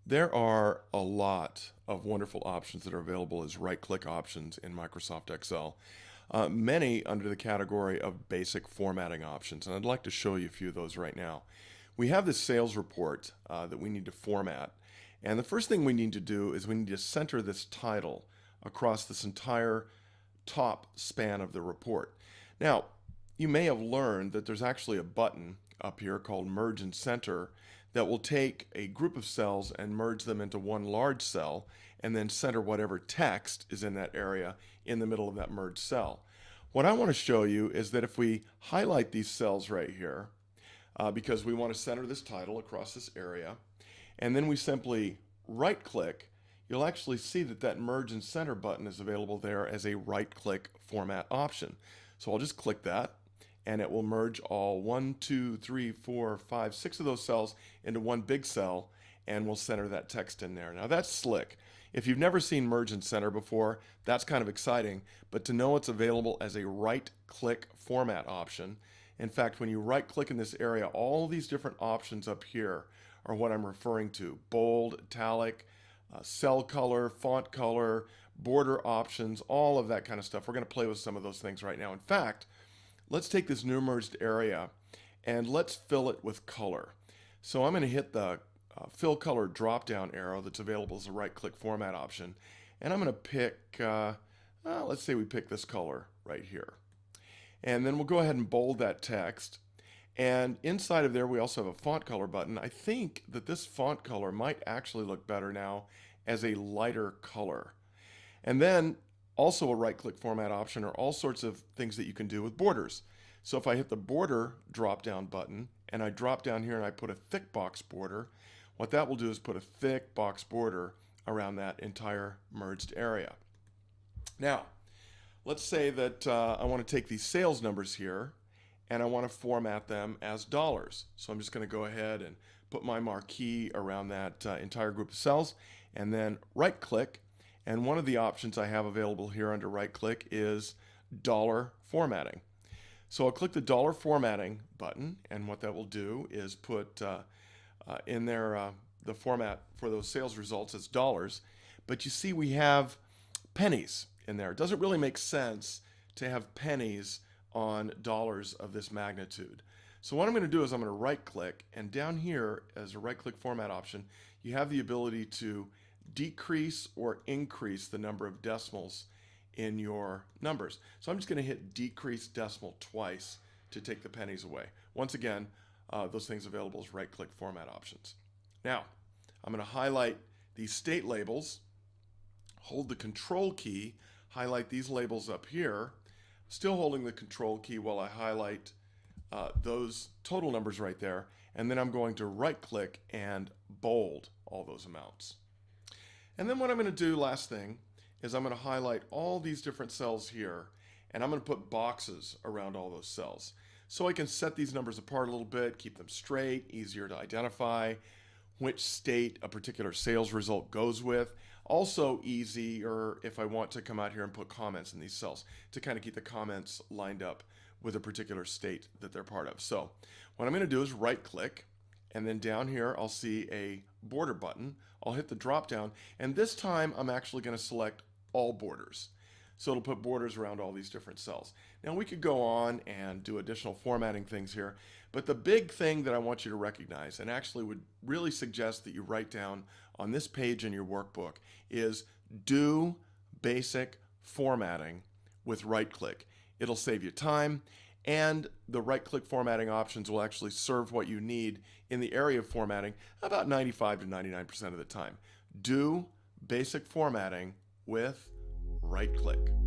There are a lot of wonderful options that are available as right-click options in Microsoft Excel, many under the category of basic formatting options, and I'd like to show you a few of those right now. We have this sales report that we need to format, and the first thing we need to do is we need to center this title across this entire top span of the report. Now, you may have learned that there's actually a button up here called Merge and Center that will take a group of cells and merge them into one large cell and then center whatever text is in that area in the middle of that merged cell. What I want to show you is that if we highlight these cells right here, because we want to center this title across this area, and then we simply right click, you'll actually see that that merge and center button is available there as a right click format option. So I'll just click that and it will merge all 1, 2, 3, 4, 5, 6 of those cells into one big cell, and we'll center that text in there. Now that's slick. If you've never seen merge and center before, that's kind of exciting, but to know it's available as a right-click format option, in fact, when you right-click in this area, all these different options up here are what I'm referring to: bold, italic, cell color, font color, border options, all of that kind of stuff. We're going to play with some of those things right now. In fact, let's take this new merged area and let's fill it with color. So I'm going to hit the fill color drop down arrow that's available as a right click format option, and I'm going to pick, let's say we pick this color right here. And then we'll go ahead and bold that text. And inside of there we also have a font color button. I think that this font color might actually look better now as a lighter color. And then also a right-click format option are all sorts of things that you can do with borders. So if I hit the border drop-down button and I drop down here and I put a thick box border, what that will do is put a thick box border around that entire merged area. Now, let's say that I want to take these sales numbers here and I want to format them as dollars. So I'm just going to go ahead and put my marquee around that entire group of cells and then right-click. And one of the options I have available here under right click is dollar formatting. So I'll click the dollar formatting button, and what that will do is put in there the format for those sales results as dollars. But you see we have pennies in there. It doesn't really make sense to have pennies on dollars of this magnitude. So what I'm going to do is I'm going to right click, and down here as a right click format option, you have the ability to decrease or increase the number of decimals in your numbers. So I'm just going to hit decrease decimal twice to take the pennies away. Once again, those things available as right-click format options. Now, I'm going to highlight these state labels, hold the control key, highlight these labels up here, still holding the control key while I highlight those total numbers right there, and then I'm going to right-click and bold all those amounts. And then what I'm going to do, last thing, is I'm going to highlight all these different cells here, and I'm going to put boxes around all those cells. So I can set these numbers apart a little bit, keep them straight, easier to identify which state a particular sales result goes with. Also easier if I want to come out here and put comments in these cells to kind of keep the comments lined up with a particular state that they're part of. So what I'm going to do is right click, and then down here I'll see a border button. I'll hit the drop down, and this time I'm actually going to select all borders. So it'll put borders around all these different cells. Now we could go on and do additional formatting things here, but the big thing that I want you to recognize, and actually would really suggest that you write down on this page in your workbook, is do basic formatting with right click. It'll save you time, and the right-click formatting options will actually serve what you need in the area of formatting about 95 to 99% of the time. Do basic formatting with right-click.